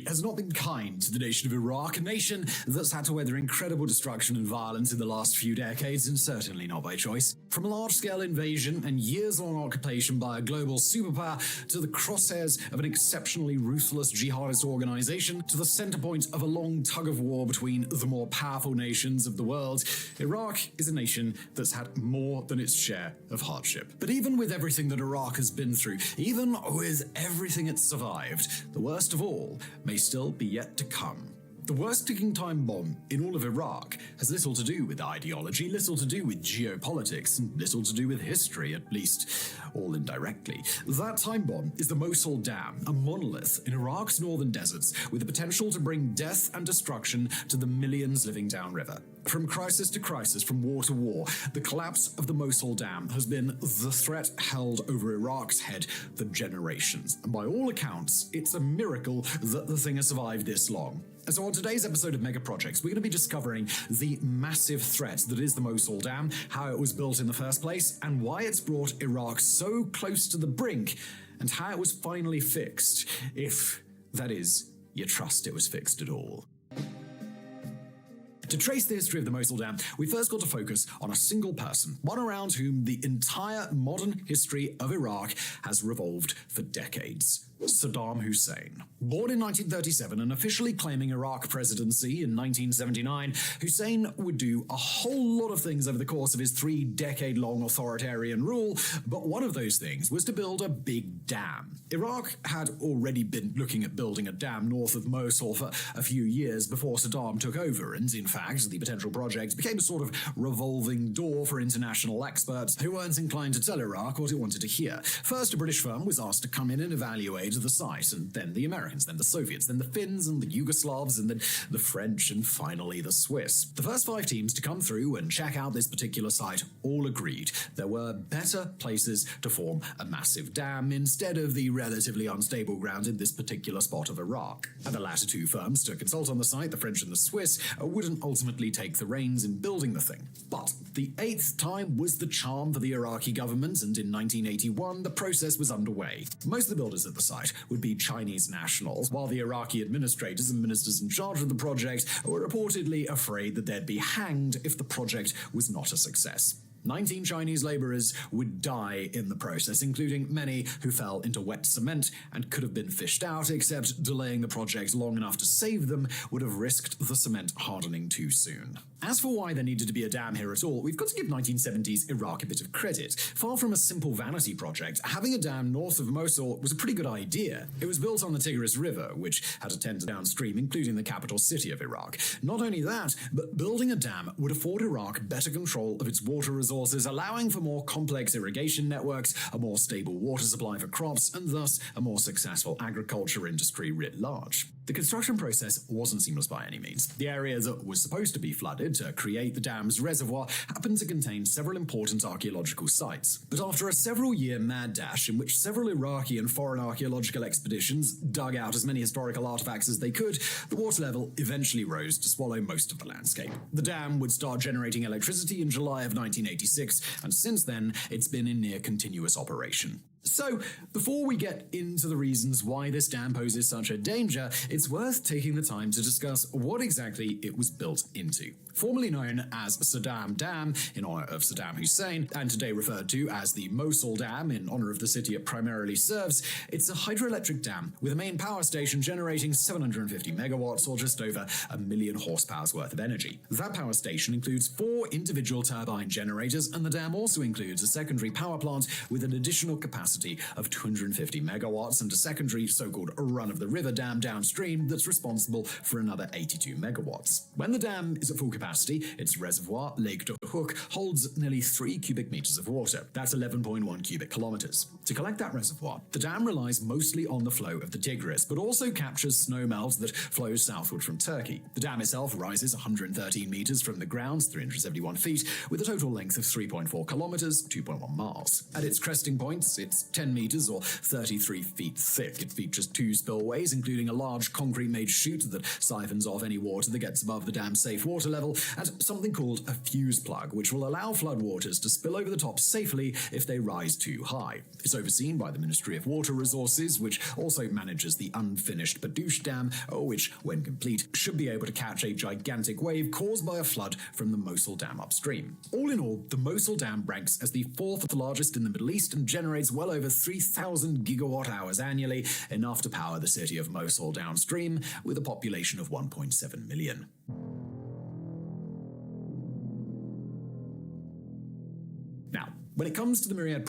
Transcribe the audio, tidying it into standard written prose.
has not been kind to the nation of Iraq, a nation that's had to weather incredible destruction and violence in the last few decades, and certainly not by choice. From a large-scale invasion and years-long occupation by a global superpower to the crosshairs of an exceptionally ruthless jihadist organization to the center point of a long tug-of-war between the more powerful nations of the world, Iraq is a nation that's had more than its share of hardship. But even with everything that Iraq has been through, even with everything it's survived, the worst of all may still be yet to come. The worst ticking time bomb in all of Iraq has little to do with ideology, little to do with geopolitics, and little to do with history, at least all indirectly. That time bomb is the Mosul Dam, a monolith in Iraq's northern deserts with the potential to bring death and destruction to the millions living downriver. From crisis to crisis, from war to war, the collapse of the Mosul Dam has been the threat held over Iraq's head for generations. And by all accounts, it's a miracle that the thing has survived this long. And so on today's episode of Mega Projects, we're going to be discovering the massive threat that is the Mosul Dam, how it was built in the first place, and why it's brought Iraq so close to the brink, and how it was finally fixed, if, that is, you trust it was fixed at all. To trace the history of the Mosul Dam, we first got to focus on a single person, one around whom the entire modern history of Iraq has revolved for decades. Saddam Hussein. Born in 1937 and officially claiming Iraq presidency in 1979, Hussein would do a whole lot of things over the course of his 3-decade-long authoritarian rule, but one of those things was to build a big dam. Iraq had already been looking at building a dam north of Mosul for a few years before Saddam took over, and in fact, the potential project became a sort of revolving door for international experts who weren't inclined to tell Iraq what it wanted to hear. First, a British firm was asked to come in and evaluate the site, and then the Americans, then the Soviets, then the Finns and the Yugoslavs, and then the French, and finally the Swiss. The first 5 teams to come through and check out this particular site all agreed there were better places to form a massive dam instead of the relatively unstable ground in this particular spot of Iraq. And the latter 2 firms to consult on the site, the French and the Swiss, wouldn't ultimately take the reins in building the thing. But the 8th time was the charm for the Iraqi government, and in 1981 the process was underway. Most of the builders at the site would be Chinese nationals, while the Iraqi administrators and ministers in charge of the project were reportedly afraid that they'd be hanged if the project was not a success. 19 Chinese laborers would die in the process, including many who fell into wet cement and could have been fished out, except delaying the project long enough to save them would have risked the cement hardening too soon. As for why there needed to be a dam here at all, we've got to give 1970s Iraq a bit of credit. Far from a simple vanity project, having a dam north of Mosul was a pretty good idea. It was built on the Tigris River, which had a tender downstream, including the capital city of Iraq. Not only that, but building a dam would afford Iraq better control of its water resources, allowing for more complex irrigation networks, a more stable water supply for crops, and thus a more successful agriculture industry writ large. The construction process wasn't seamless by any means. The area that was supposed to be flooded to create the dam's reservoir happened to contain several important archaeological sites. But after a several-year mad dash in which several Iraqi and foreign archaeological expeditions dug out as many historical artifacts as they could, the water level eventually rose to swallow most of the landscape. The dam would start generating electricity in July of 1986, and since then, it's been in near continuous operation. So, before we get into the reasons why this dam poses such a danger, it's worth taking the time to discuss what exactly it was built into. Formerly known as Saddam Dam, in honor of Saddam Hussein, and today referred to as the Mosul Dam, in honor of the city it primarily serves, it's a hydroelectric dam with a main power station generating 750 megawatts, or just over 1 million horsepower's worth of energy. That power station includes 4 individual turbine generators, and the dam also includes a secondary power plant with an additional capacity of 250 megawatts and a secondary so-called run-of-the-river dam downstream that's responsible for another 82 megawatts. When the dam is at full capacity, its reservoir, Lake de Hook, holds nearly 3 cubic meters of water. That's 11.1 cubic kilometers. To collect that reservoir, the dam relies mostly on the flow of the Tigris, but also captures snowmelt that flows southward from Turkey. The dam itself rises 113 meters from the ground, 371 feet, with a total length of 3.4 kilometers, 2.1 miles. At its cresting points, it's 10 meters or 33 feet thick. It features 2 spillways, including a large concrete-made chute that siphons off any water that gets above the dam's safe water level, and something called a fuse plug plug which will allow floodwaters to spill over the top safely if they rise too high. It's overseen by the Ministry of Water Resources, which also manages the unfinished Badouche Dam, which, when complete, should be able to catch a gigantic wave caused by a flood from the Mosul Dam upstream. All in all, the Mosul Dam ranks as the fourth largest in the Middle East and generates well over 3,000 gigawatt hours annually, enough to power the city of Mosul downstream, with a population of 1.7 million. Now, when it comes to the myriad